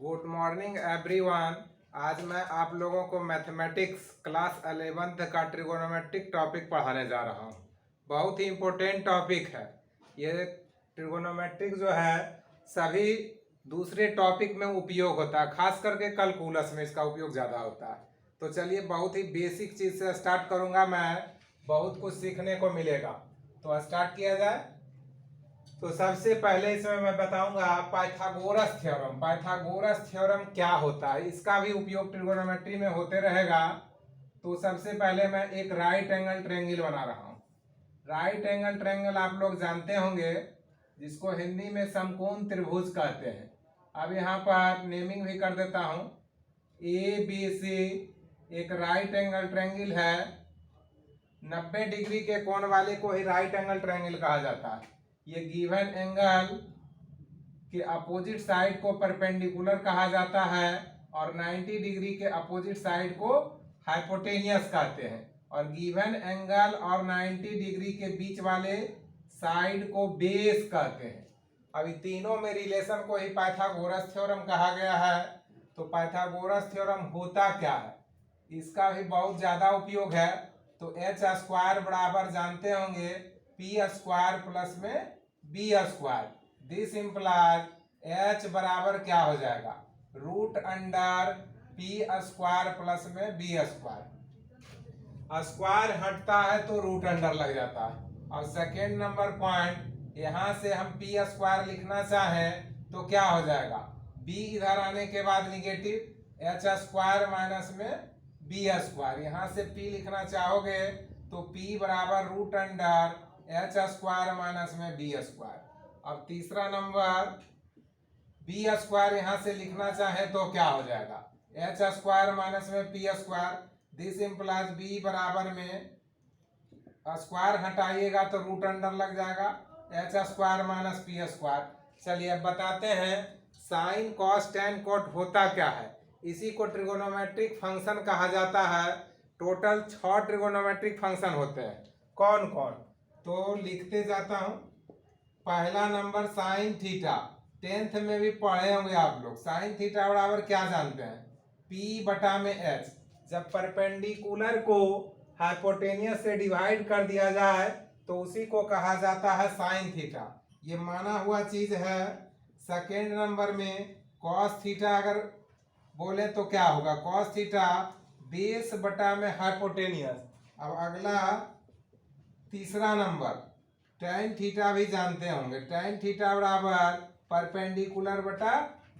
Good morning everyone. आज मैं आप लोगों को मैथमेटिक्स क्लास 11th का ट्रिगोनोमेट्रिक टॉपिक पढ़ाने जा रहा हूँ। बहुत ही इम्पोर्टेंट टॉपिक है ये। ट्रिगोनोमेट्रिक जो है सभी दूसरे टॉपिक में उपयोग होता है, खास करके कैलकुलस में इसका उपयोग ज़्यादा होता है। तो चलिए बहुत ही बेसिक चीज़ से स्टार्ट करूँगा मैं, बहुत कुछ सीखने को मिलेगा। तो स्टार्ट किया जाए। तो सबसे पहले इसमें मैं बताऊंगा पाइथागोरस थ्योरम। पाइथागोरस थ्योरम क्या होता है, इसका भी उपयोग ट्रिगोनोमेट्री में होते रहेगा। तो सबसे पहले मैं एक राइट एंगल ट्रायंगल बना रहा हूँ। राइट एंगल ट्रायंगल आप लोग जानते होंगे, जिसको हिंदी में समकोण त्रिभुज कहते हैं। अब यहाँ पर नेमिंग भी कर देता हूँ। ABC एक राइट एंगल ट्रायंगल है। 90 डिग्री के कोण वाले को ही राइट एंगल ट्रायंगल कहा जाता है। ये गिवन एंगल के अपोजिट साइड को परपेंडिकुलर कहा जाता है और 90 डिग्री के अपोजिट साइड को हाइपोटेनियस कहते हैं। और गिवन एंगल और 90 डिग्री के बीच वाले साइड को बेस कहते हैं। अभी तीनों में रिलेशन को ही पाइथागोरस थ्योरम कहा गया है। तो पाइथागोरस थ्योरम होता क्या है, इसका भी बहुत ज़्यादा उपयोग है। तो एच स्क्वायर बराबर जानते होंगे पी स्क्वायर प्लस में B square. This implies H बराबर क्या हो जाएगा, root under P square plus में बी स्क्वायर। स्क्वायर हटता है तो रूट अंडर लग जाता है। और सेकेंड नंबर पॉइंट, यहाँ से हम पी स्क्वायर लिखना चाहें तो क्या हो जाएगा, बी इधर आने के बाद निगेटिव एच स्क्वायर माइनस में बी स्क्वायर। यहाँ से पी लिखना चाहोगे तो पी बराबर root under H square minus में बी स्क्वायर। अब तीसरा नंबर, बी स्क्वायर यहाँ से लिखना चाहे तो क्या हो जाएगा, एच स्क्वायर माइनस में P square. This implies B बराबर में स्क्वायर हटाइएगा तो रूट अंडर लग जाएगा H square minus P square. चलिए अब बताते हैं साइन कॉस टेन कोट होता क्या है। इसी को ट्रिगोनोमेट्रिक फंक्शन कहा जाता है। टोटल 6 ट्रिगोनोमेट्रिक फंक्शन होते हैं। कौन कौन, तो लिखते जाता हूं। पहला नंबर साइन थीटा, 10th में भी पढ़े होंगे आप लोग। साइन थीटा बराबर क्या जानते हैं, पी बटा में एच। जब परपेंडिकुलर को हाइपोटेनियस से डिवाइड कर दिया जाए तो उसी को कहा जाता है साइन थीटा। ये माना हुआ चीज है। सेकेंड नंबर में कॉस थीटा अगर बोले तो क्या होगा, कॉस थीटा बेस बटा में हाइपोटेनियस। अब अगला तीसरा नंबर tan थीटा भी जानते होंगे। tan थीटा बराबर परपेंडिकुलर बटा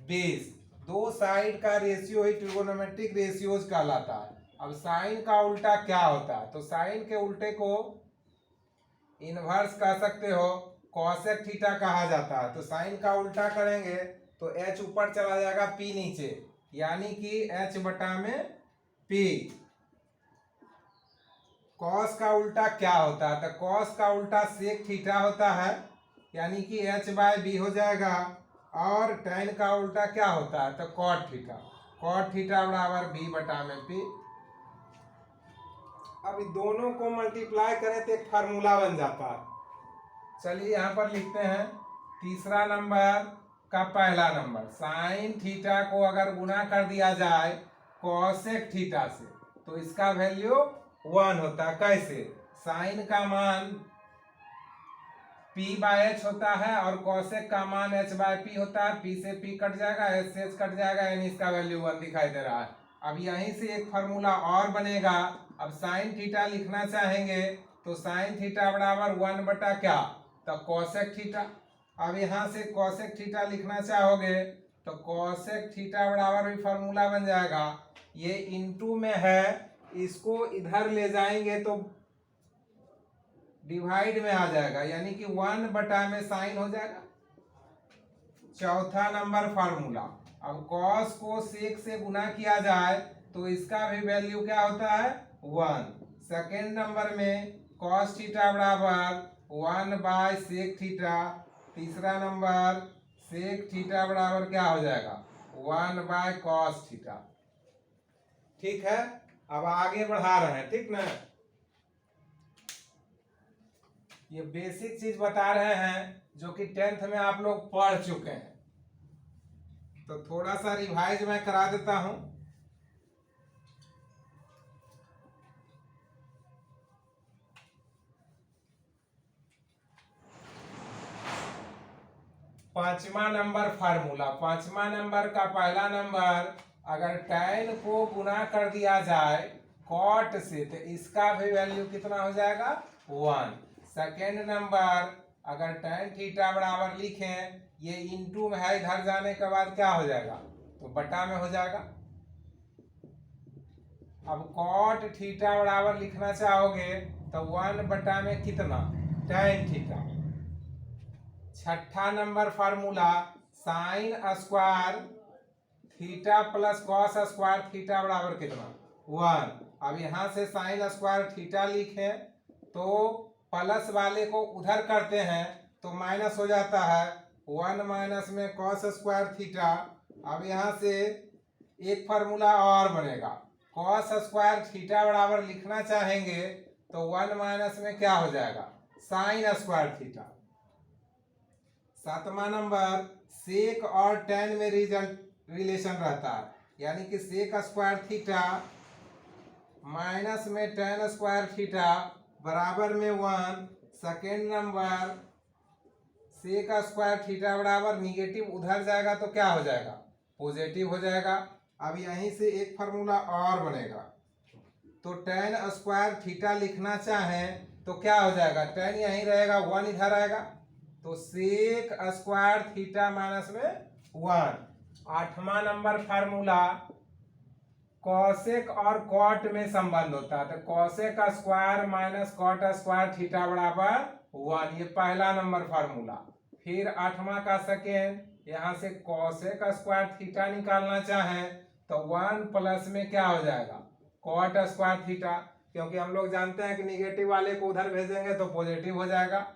बेस। दो साइड का रेशियो ही ट्रिगोनोमेट्रिक रेशियोज कहलाता है। अब साइन का उल्टा क्या होता है, तो साइन के उल्टे को इनवर्स कह सकते हो, कॉसेक थीटा कहा जाता है। तो साइन का उल्टा करेंगे तो h ऊपर चला जाएगा p नीचे, यानी कि h बटा में p। कॉस का उल्टा क्या होता है, तो कॉस का उल्टा सेक थीटा होता है, यानी कि h बाय बी हो जाएगा। और tan का उल्टा क्या होता है, तो कॉट थीटा। कॉट थीटा बराबर बी बटा में पी। अब दोनों को मल्टीप्लाई करें तो एक फार्मूला बन जाता है। चलिए यहाँ पर लिखते हैं तीसरा नंबर का पहला नंबर, साइन थीटा को अगर गुना कर दिया जाए कॉसेक थीटा से तो इसका वैल्यू 1 होता है। कैसे, साइन का मान p बाय एच होता है और कॉसेक का मान h बाय पी होता है। p से p कट जाएगा, h से h कट जाएगा, यानी इसका वैल्यू 1 दिखाई दे रहा है। अब यहीं से एक फार्मूला और बनेगा। अब साइन थीटा लिखना चाहेंगे तो साइन थीटा बराबर 1 बटा क्या, तो कॉसेक थीटा। अब यहाँ से कॉसेक थीटा लिखना चाहोगे तो कॉसेक थीटा बराबर भी फार्मूला बन जाएगा। ये इनटू में है, इसको इधर ले जाएंगे तो डिवाइड में आ जाएगा, यानी कि 1 बटा में साइन हो जाएगा। चौथा नंबर फार्मूला, अब कॉस को सेक से गुना किया जाए तो इसका भी वैल्यू क्या होता है, 1। सेकेंड नंबर में कॉस थीटा बराबर 1 बाय सेक थीटा। तीसरा नंबर सेक थीटा बराबर क्या हो जाएगा, 1 बाय कॉस थीटा। ठीक है, अब आगे बढ़ा रहे हैं, ठीक ना। ये बेसिक चीज बता रहे हैं जो कि 10th में आप लोग पढ़ चुके हैं। तो थोड़ा सा रिवाइज मैं करा देता हूं। पांचवा नंबर फार्मूला, पांचवा नंबर का पहला नंबर, अगर tan को गुना कर दिया जाए cot से तो इसका भी वैल्यू कितना हो जाएगा 1। सेकेंड नंबर, अगर tan थीटा बराबर लिखें, ये इंटू में है, इधर जाने के बाद क्या हो जाएगा तो बटा में हो जाएगा। अब cot थीटा बराबर लिखना चाहोगे तो 1 बटा में कितना tan थीटा। छठा number formula, sign square theta plus cos square theta बराबर कितना 1। अब यहां से साइन स्क्वायर थीटा लिखें तो प्लस वाले को उधर करते हैं तो माइनस हो जाता है, 1 माइनस में कॉस स्क्वायर थीटा। अब यहां से एक फार्मूला और बनेगा, कॉस स्क्वायर थीटा बराबर लिखना चाहेंगे तो 1 माइनस में क्या हो जाएगा साइन स्क्वायर थीटा। सातवां नंबर, सेक और tan में रिलेशन रहता है, यानी कि सेक स्क्वायर थीटा माइनस में tan स्क्वायर थीटा बराबर में 1। Second number, sec square theta बराबर निगेटिव उधर जाएगा तो क्या हो जाएगा पॉजिटिव हो जाएगा। अब यहीं से एक फार्मूला और बनेगा, तो tan स्क्वायर थीटा लिखना चाहें तो क्या हो जाएगा, tan यहीं रहेगा 1 इधर आएगा, तो सेक स्क्वायर थीटा माइनस में 1। आठवां नंबर फार्मूला, कॉसेक और कॉट में संबंध होता है, तो cosec square minus cot square theta बराबर 1, ये पहला नंबर फार्मूला। फिर आठवां का सेकेंड, यहां से कॉसेक स्क्वायर थीटा निकालना चाहें तो 1 प्लस में क्या हो जाएगा कॉट स्क्वायर थीटा, क्योंकि हम लोग जानते हैं कि निगेटिव वाले को उधर भेजेंगे तो पॉजिटिव हो जाएगा।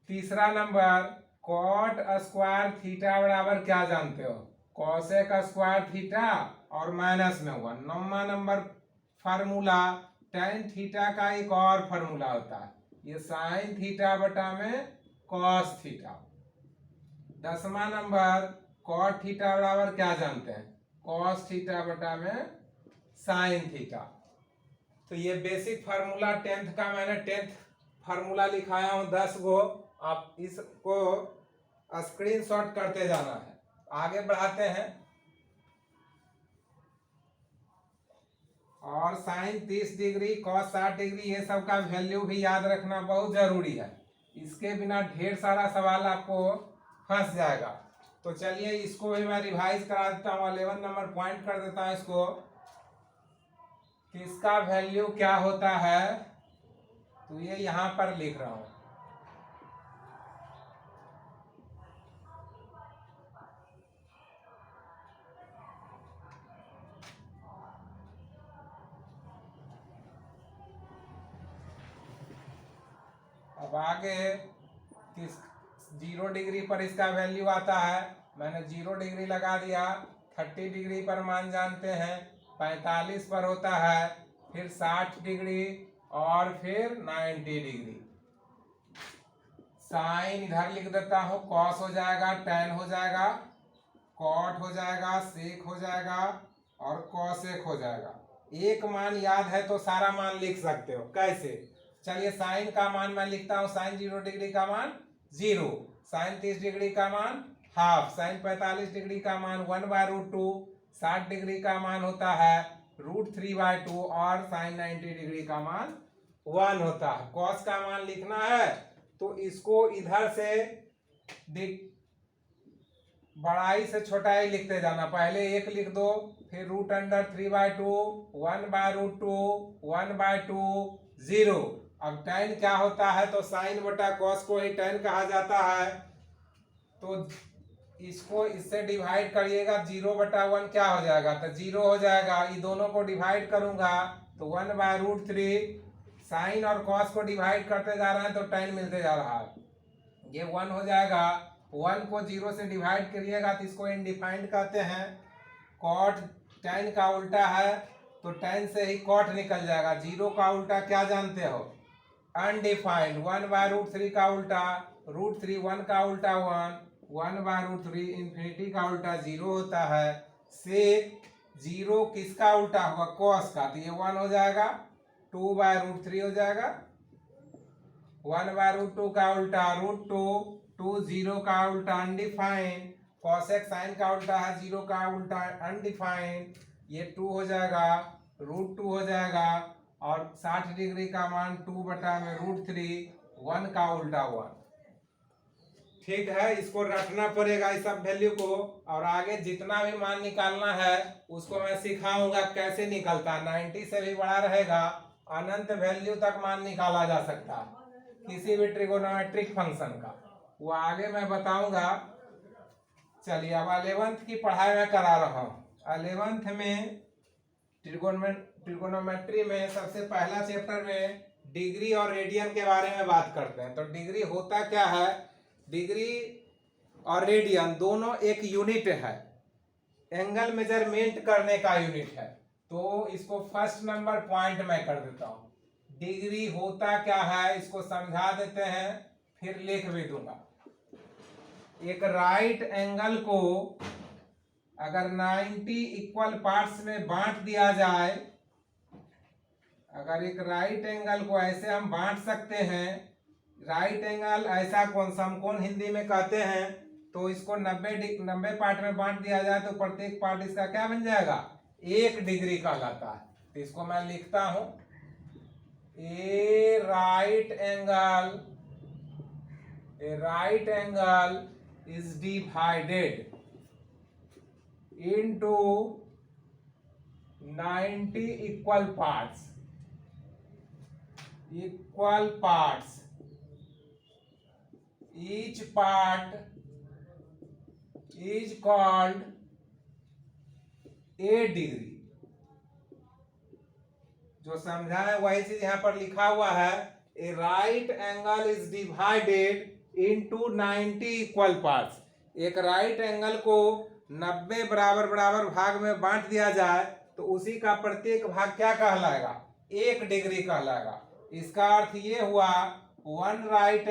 तीसरा नंबर, कॉट स्क्वायर थीटा बराबर क्या जानते हो कॉसेक स्क्वायर थीटा और माइनस में 1। नौवां नंबर फार्मूला, tan थीटा का एक और फार्मूला होता है, ये साइन थीटा बटा में कॉस थीटा। 10वां नंबर, कॉट थीटा बराबर क्या जानते हैं कॉस थीटा बटा में साइन थीटा। तो ये बेसिक फार्मूला 10th का मैंने 10th फार्मूला लिखाया हूं 10 गो, आप इसको स्क्रीनशॉट करते जाना है। आगे बढ़ाते हैं, और साइन 30 डिग्री कॉस 60 डिग्री ये सब का वैल्यू भी याद रखना बहुत जरूरी है, इसके बिना ढेर सारा सवाल आपको फंस जाएगा। तो चलिए इसको भी मैं रिवाइज करा देता हूँ, 11 नंबर पॉइंट कर देता हूँ इसको कि इसका वैल्यू क्या होता है, तो ये यहां पर लिख रहा हूं। अब आगे किस 0 डिग्री पर इसका वैल्यू आता है, मैंने 0 डिग्री लगा दिया। 30 डिग्री पर मान जानते हैं, 45 पर होता है, फिर 60 डिग्री और फिर 90 डिग्री। साइन इधर लिख देता हूं, कॉस हो जाएगा, tan हो जाएगा, कॉट हो जाएगा, सेक हो जाएगा और कॉसेक हो जाएगा। एक मान याद है तो सारा मान लिख सकते हो, कैसे? चलिए साइन का मान मैं लिखता हूं, साइन 0 डिग्री का मान 0, साइन 30 डिग्री का मान हाफ, साइन 45 डिग्री का मान 1/√2, 60 डिग्री का मान होता है √3/2 और साइन 90 डिग्री का मान 1 होता है। कॉस का मान लिखना है तो इसको इधर से बड़ाई से छोटाई लिखते जाना, पहले 1 लिख दो, फिर √3/2, 1/√2, 1/2, 0। अब tan क्या होता है, तो साइन बटा कॉस को ही tan कहा जाता है, तो इसको इससे डिवाइड करिएगा, 0/1 क्या हो जाएगा, तो 0 हो जाएगा। ये दोनों को डिवाइड करूंगा तो 1/√3, साइन और कॉस को डिवाइड करते जा रहे हैं तो tan मिलते जा रहा है, ये 1 हो जाएगा। 1 को 0 से डिवाइड करिएगा तो इसको इनडिफाइंड कहते हैं। कॉट tan का उल्टा है तो tan से ही कॉट निकल जाएगा। 0 का उल्टा क्या जानते हो, अनडिफाइंड। 1/√3 का उल्टा √3, 1 का उल्टा 1, 1/√3 इन्फिनिटी का उल्टा 0 होता है। सेक 0 किसका उल्टा होगा? कॉस का, तो ये 1 हो जाएगा, 2/√3 हो जाएगा। 1/√2 का उल्टा √2, 2 0 का उल्टा अनडिफाइंड, कॉसेक साइन का उल्टा है 0 का उल्टा अनडिफाइंड, ये 2 हो जाएगा, √2 हो जाएगा, और 60 डिग्री का मान 2/√3, 1 का उल्टा 1। ठीक है, इसको रखना पड़ेगा इस सब वैल्यू को, और आगे जितना भी मान निकालना है उसको मैं सिखाऊंगा कैसे निकलता। 90 से भी बड़ा रहेगा, अनंत वैल्यू तक मान निकाला जा सकता है किसी भी ट्रिगोनोमेट्रिक फंक्शन का, वो आगे मैं बताऊंगा। चलिए अब 11th की पढ़ाई मैं करा रहा हूँ। 11th में ट्रिगोनोमेट्री में सबसे पहला चैप्टर में डिग्री और रेडियन के बारे में बात करते हैं। तो डिग्री होता क्या है? डिग्री और रेडियन दोनों एक यूनिट है, एंगल मेजरमेंट करने का यूनिट है। तो इसको फर्स्ट नंबर पॉइंट में कर देता हूं। डिग्री होता क्या है इसको समझा देते हैं, फिर लिख भी दूंगा। एक राइट एंगल को अगर 90 इक्वल पार्ट्स में बांट दिया जाए, अगर एक राइट एंगल को ऐसे हम बांट सकते हैं, राइट एंगल ऐसा कौन समकोण हिंदी में कहते हैं, तो इसको 90 पार्ट में बांट दिया जाए तो प्रत्येक पार्ट इसका क्या बन जाएगा? 1 डिग्री कहलाता है। तो इसको मैं लिखता हूं, a right angle is divided into 90 equal parts each part is called a degree। जो समझा है वही चीज यहां पर लिखा हुआ है, a right angle is divided into 90 equal parts. एक राइट एंगल को 90 बराबर बराबर भाग में बांट दिया जाए तो उसी का प्रत्येक भाग क्या कहलाएगा? 1 डिग्री कहलाएगा। इसका अर्थ ये हुआ वन राइट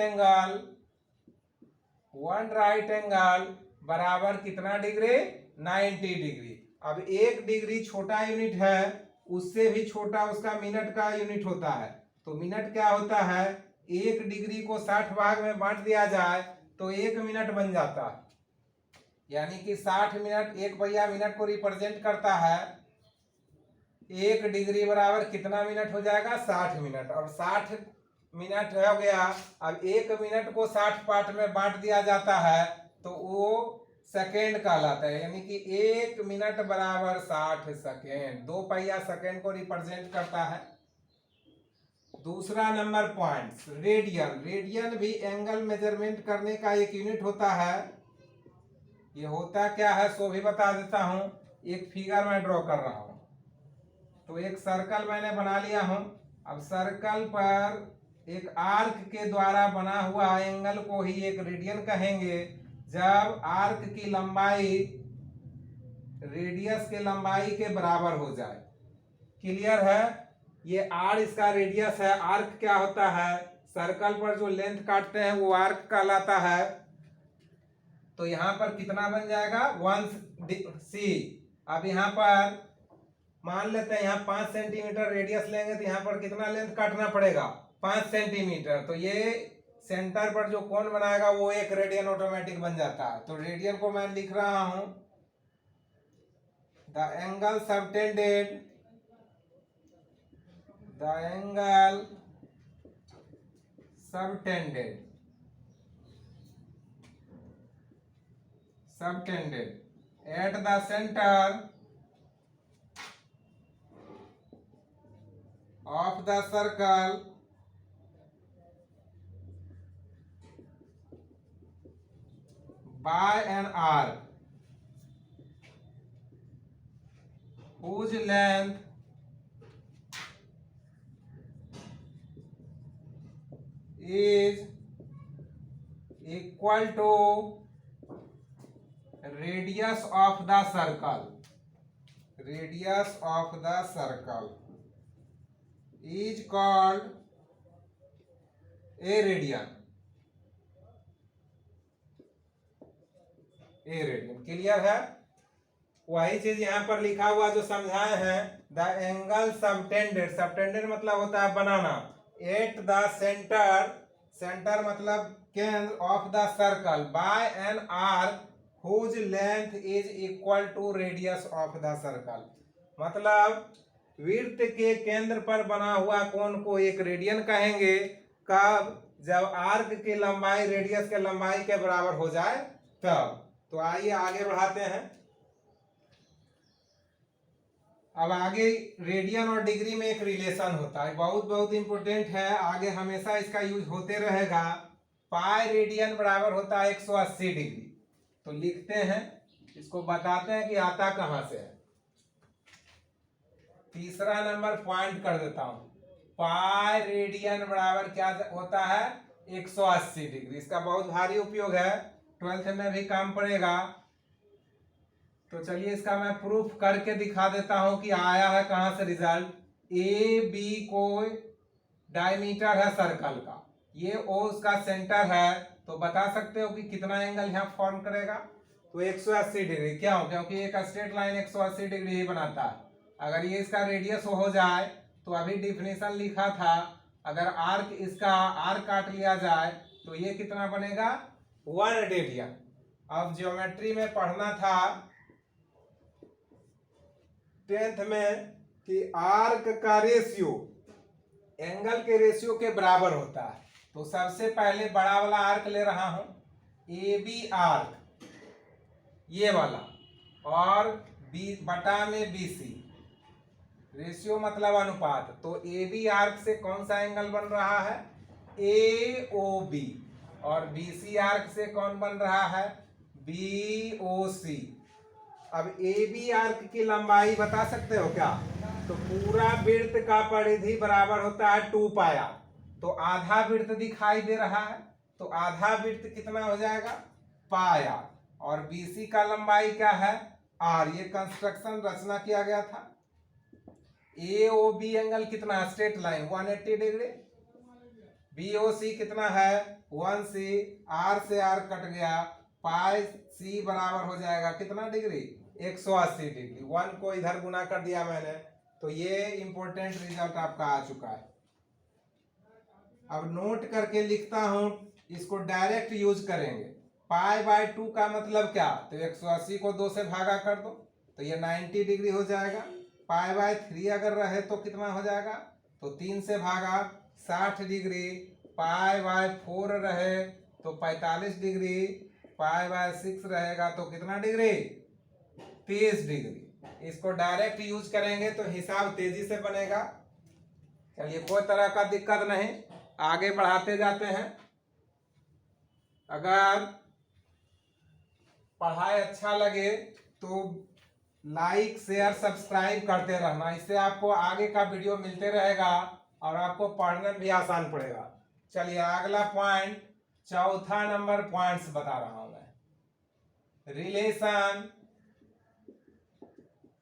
एंगल बराबर कितना डिग्री? 90 डिग्री। अब 1 डिग्री छोटा यूनिट है, उससे भी छोटा उसका मिनट का यूनिट होता है। तो मिनट क्या होता है? 1 डिग्री को 60 भाग में बांट दिया जाए तो 1 मिनट बन जाता है, यानी कि 60 मिनट, 1 पहिया मिनट को रिप्रेजेंट करता है। 1 डिग्री बराबर कितना मिनट हो जाएगा? 60 मिनट। और 60 मिनट हो गया। अब 1 मिनट को 60 पार्ट में बांट दिया जाता है तो वो सेकेंड कहलाता है, यानी कि 1 मिनट बराबर 60 सेकेंड। 2 पहिया सेकेंड को रिप्रेजेंट करता है। दूसरा नंबर पॉइंट, रेडियन भी एंगल मेजरमेंट करने का एक यूनिट होता है। ये होता क्या है सो भी बता देता हूं। एक फिगर मैं ड्रॉ कर रहा हूं। तो एक सर्कल मैंने बना लिया हूं। अब सर्कल पर एक आर्क के द्वारा बना हुआ एंगल को ही एक रेडियन कहेंगे जब आर्क की लंबाई रेडियस के लंबाई के बराबर हो जाए। क्लियर है? ये आर इसका रेडियस है। आर्क क्या होता है? सर्कल पर जो लेंथ काटते हैं वो आर्क कहलाता है। तो यहां पर कितना बन जाएगा? 1c। अब यहां पर मान लेते हैं यहाँ 5 सेंटीमीटर रेडियस लेंगे तो यहाँ पर कितना लेंथ काटना पड़ेगा? 5 सेंटीमीटर। तो ये सेंटर पर जो कोण बनाएगा वो 1 रेडियन ऑटोमेटिक बन जाता है। तो रेडियन को मैं लिख रहा हूं, the angle subtended at the center of the circle by an arc whose length is equal to radius of the circle is called a radian। A radian. Clear है? वही चीज यहाँ पर लिखा हुआ जो समझाए हैं, द एंगल सबटेंडेड, सबटेंडेड मतलब होता है बनाना, एट द सेंटर, सेंटर मतलब केंद्र of the circle by an arc whose length is equal to radius of the circle. मतलब वृत्त के केंद्र पर बना हुआ कोण को एक रेडियन कहेंगे। कब? जब आर्क की लंबाई रेडियस के लंबाई के बराबर हो जाए तब। तो आइए आगे बढ़ाते हैं। अब आगे रेडियन और डिग्री में एक रिलेशन होता है, बहुत बहुत इंपॉर्टेंट है, आगे हमेशा इसका यूज होते रहेगा। पाई रेडियन बराबर होता है 180 डिग्री। तो लिखते हैं, इसको बताते हैं कि आता कहां से है। तीसरा नंबर पॉइंट कर देता हूं, पाई रेडियन बराबर क्या होता है? 180 डिग्री। इसका बहुत भारी उपयोग है, 12th में भी काम पड़ेगा। तो चलिए इसका मैं प्रूफ करके दिखा देता हूं कि आया है कहां से रिजल्ट। ए बी को डायमीटर है सर्कल का, ये ओ उसका सेंटर है, तो बता सकते हो कि कितना एंगल यहाँ फॉर्म करेगा? तो 180 डिग्री। क्यों? क्योंकि एक स्ट्रेट लाइन 180 डिग्री ही बनाता है। अगर ये इसका रेडियस हो जाए तो अभी डिफिनेशन लिखा था, अगर आर्क इसका आर्क काट लिया जाए तो ये कितना बनेगा? 1 रेडियन। अब ज्योमेट्री में पढ़ना था 10th में कि आर्क का रेशियो एंगल के रेशियो के बराबर होता है। तो सबसे पहले बड़ा वाला आर्क ले रहा हूं, ए बी आर्क ये वाला, और बी बटा में बी सी, रेशियो मतलब अनुपात। तो ए बी आर्क से कौन सा एंगल बन रहा है? ए ओ बी। और बी सी आर्क से कौन बन रहा है? बी ओ सी। अब ए बी आर्क की लंबाई बता सकते हो क्या? तो पूरा वृत्त का परिधि बराबर होता है 2 पाया। तो आधा वृत्त दिखाई दे रहा है, तो आधा वृत्त कितना हो जाएगा? पाया। और बीसी का लंबाई क्या है? आर। ये कंस्ट्रक्शन रचना किया गया था। ए ओ बी एंगल कितना? Straight line 180 degree. B O C कितना है? 1 सी। आर से आर कट गया, पाई सी बराबर हो जाएगा कितना डिग्री? 180 डिग्री। 1 को इधर गुना कर दिया मैंने, तो ये इंपॉर्टेंट रिजल्ट आपका आ चुका है। अब नोट करके लिखता हूं, इसको डायरेक्ट यूज करेंगे। पाई बाय 2 का मतलब क्या? तो 180 को 2 से भागा कर दो तो ये 90 डिग्री हो जाएगा। पाई बाय 3 अगर रहे तो कितना हो जाएगा? तो 3 से भागा 60 डिग्री। पाई बाय 4 रहे तो 45 डिग्री। पाई बाय 6 रहेगा तो कितना डिग्री? 30 डिग्री। इसको डायरेक्ट यूज करेंगे तो हिसाब तेजी से बनेगा। चलिए कोई तरह का दिक्कत नहीं, आगे बढ़ाते जाते हैं। अगर पढ़ाई अच्छा लगे तो लाइक शेयर सब्सक्राइब करते रहना, इससे आपको आगे का वीडियो मिलते रहेगा और आपको पढ़ने में भी आसान पड़ेगा। चलिए अगला पॉइंट, चौथा नंबर पॉइंट्स बता रहा हूं मैं।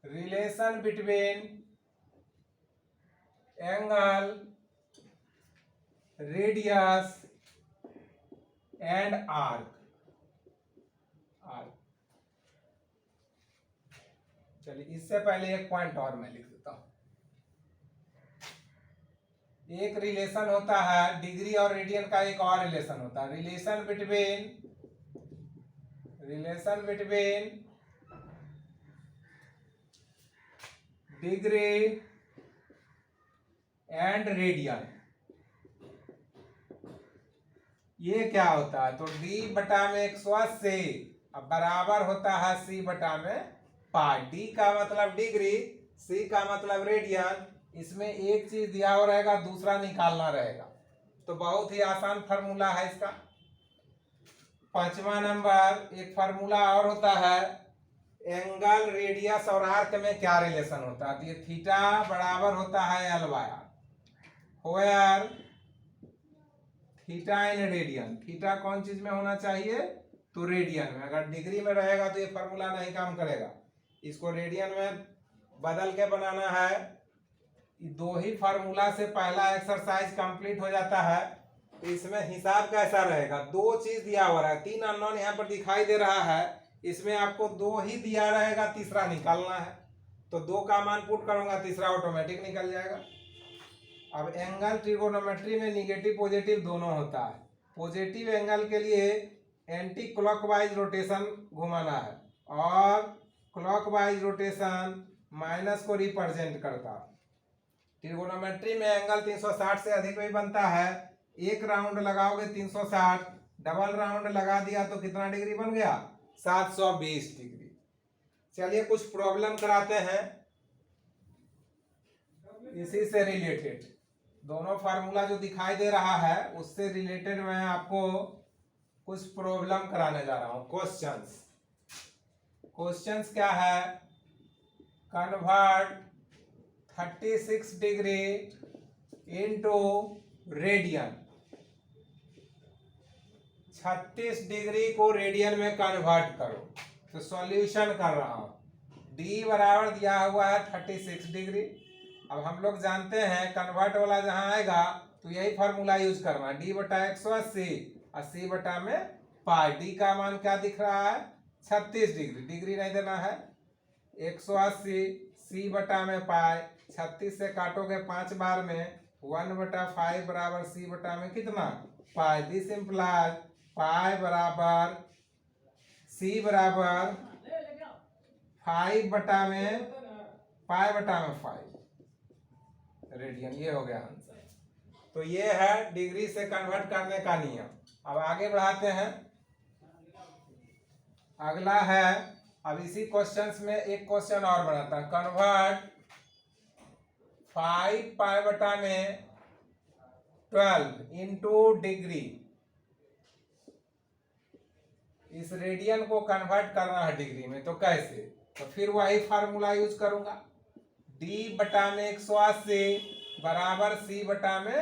Relation between angle, radius and arc. चलिए इससे पहले एक पॉइंट और मैं लिख देता हूं। एक रिलेशन होता है डिग्री और रेडियन का, एक और रिलेशन होता है relation between degree and radian. ये क्या होता है? तो डी बटा में 180 अब बराबर होता है सी बटा में पाई। डी का मतलब डिग्री, सी का मतलब रेडियन। इसमें एक चीज दिया हुआ रहेगा, दूसरा निकालना रहेगा। तो बहुत ही आसान फार्मूला है इसका। पांचवा नंबर एक फार्मूला और होता है, एंगल, रेडियस और आर्क में क्या रिलेशन होता है? तो ये थीटा बराबर होता है L by R, where theta in radian. Theta कौन चीज में होना चाहिए? तो रेडियन में। अगर डिग्री में रहेगा तो ये फार्मूला नहीं काम करेगा, इसको रेडियन में बदल के बनाना है। दो ही फार्मूला से पहला एक्सरसाइज कंप्लीट हो जाता है। तो इसमें हिसाब कैसा रहेगा? दो चीज दिया हुआ है, 3 अननोन यहाँ पर दिखाई दे रहा है। इसमें आपको 2 ही दिया रहेगा, तीसरा निकालना है। तो 2 का मान पुट करूंगा, तीसरा ऑटोमेटिक निकल जाएगा। अब एंगल ट्रिगोनोमेट्री में निगेटिव पॉजिटिव दोनों होता है। पॉजिटिव एंगल के लिए एंटी क्लॉकवाइज रोटेशन घुमाना है और क्लॉकवाइज रोटेशन माइनस को रिप्रेजेंट करता है। ट्रिगोनोमेट्री में एंगल 360 से अधिक भी बनता है। एक राउंड लगाओगे 360, डबल राउंड लगा दिया तो कितना डिग्री बन गया? 720 डिग्री। चलिए कुछ प्रॉब्लम कराते हैं इसी से रिलेटेड। दोनों फार्मूला जो दिखाई दे रहा है उससे रिलेटेड मैं आपको कुछ प्रॉब्लम कराने जा रहा हूं। क्वेश्चंस क्या है? Convert 36 degree into radian. 36 degree को रेडियन में कन्वर्ट करो। तो सॉल्यूशन कर रहा हूं। d बराबर दिया हुआ है 36 डिग्री। अब हम लोग जानते हैं कन्वर्ट वाला जहां आएगा तो यही फॉर्मूला यूज करना, d बटा 180, 80 बटा में पाई। d का मान क्या दिख रहा है? 36 डिग्री, डिग्री नहीं देना है। 180 c बटा में पाई, 36 से काटोगे 5 बार में 1/5 बराबर c बटा में कितना? पाई। दिस इंप्लाइज पाई बराबर c बराबर 5 बटा में पाई बटा में 5 रेडियन। ये हो गया आंसर। तो ये है डिग्री से कन्वर्ट करने का नियम। अब आगे बढ़ाते हैं। अगला है, अब इसी क्वेश्चंस में एक क्वेश्चन और बनाता है। कन्वर्ट 5 पाई बटा में 12 इंटू डिग्री। इस रेडियन को कन्वर्ट करना है डिग्री में, तो कैसे? तो फिर वही फार्मूला यूज करूंगा, d बटा में 180 बराबर c बटा में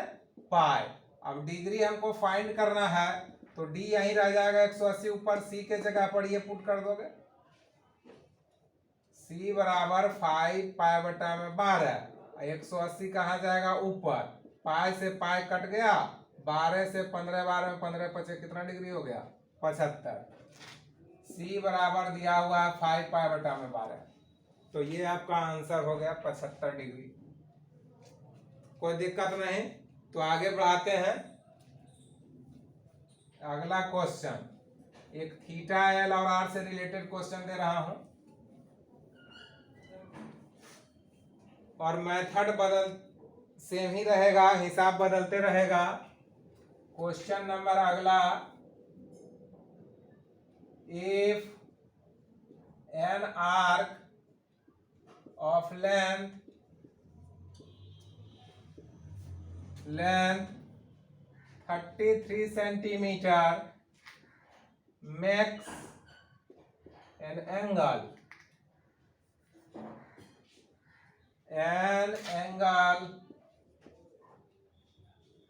पाई। अब डिग्री हमको फाइंड करना है तो d यहीं रह जाएगा 180, ऊपर c के जगह पर ये पुट कर दोगे। c बराबर 5 पाई बटा में 12, 180 कहाँ जाएगा? ऊपर। पाई से पाई कट गया, 12 से 15 बार में 15 पचे कितना डिग्री हो गया? 75। c बराबर दिया हुआ है 5 पाई बटा में 12। तो ये आपका आंसर हो गया 75 डिग्री। कोई दिक्कत नहीं। तो आगे बढ़ाते हैं। अगला क्वेश्चन, एक थीटा एल और आर से रिलेटेड क्वेश्चन दे रहा हूं और मेथड बदल सेम ही रहेगा, हिसाब बदलते रहेगा। क्वेश्चन नंबर अगला, if an arc of length 33 centimeter makes an angle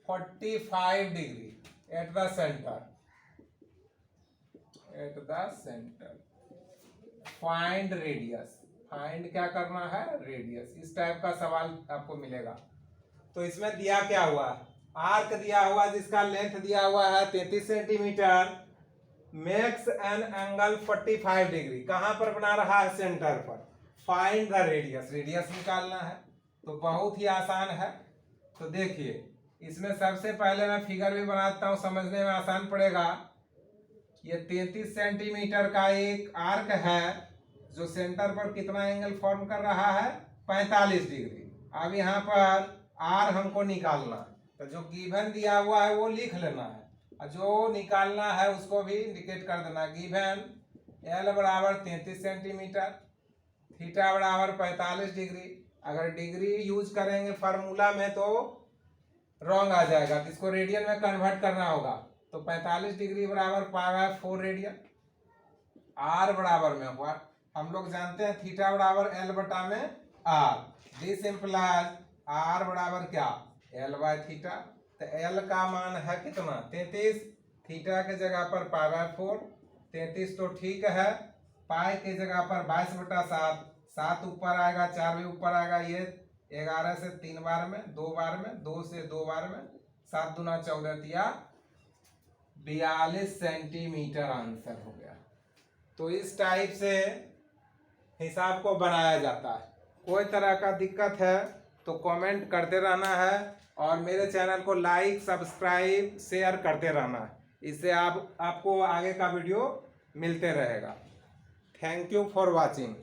45 degree at the center. Find radius. Find क्या करना है? रेडियस। इस टाइप का सवाल आपको मिलेगा। तो इसमें दिया क्या हुआ? आर्क दिया हुआ जिसका लेंथ दिया हुआ है 33 centimetre, makes an angle 45 degree. कहां पर बना रहा है? सेंटर पर। फाइंड द रेडियस, रेडियस निकालना है। तो बहुत ही आसान है। तो देखिए, इसमें सबसे पहले मैं फिगर भी बनाता हूं, समझने में आसान पड़ेगा। ये 33 सेंटीमीटर का एक आर्क है जो सेंटर पर कितना एंगल फॉर्म कर रहा है? 45 डिग्री। अब यहाँ पर आर हमको निकालना, तो जो गिवन दिया हुआ है वो लिख लेना है और जो निकालना है उसको भी इंडिकेट कर देना। गिवन एल बराबर 33 सेंटीमीटर, थीटा बराबर 45 डिग्री। अगर डिग्री यूज करेंगे फार्मूला में तो रॉन्ग आ जाएगा, तो इसको रेडियन में कन्वर्ट करना होगा। तो 45 डिग्री बराबर पाई 4 रेडियन। आर बराबर में हुआ, हम लोग जानते हैं थीटा बराबर एल बटा में आर। दिस इंप्लाइज आर बराबर क्या? L by theta. तो एल का मान है कितना? 33। थीटा के जगह पर पाई 4, 33 तो ठीक है। पाई के जगह पर 22 बटा 7, 7 ऊपर आएगा, 4 भी ऊपर आएगा। ये 11 से 3 बार में, 2 बार में, 2 से 2 बार में, 7 दूना 14 तिया 42 सेंटीमीटर आंसर हो गया। तो इस टाइप से हिसाब को बनाया जाता है। कोई तरह का दिक्कत है तो कमेंट करते रहना है और मेरे चैनल को लाइक सब्सक्राइब शेयर करते रहना है। इससे आपको आगे का वीडियो मिलते रहेगा। Thank you for watching.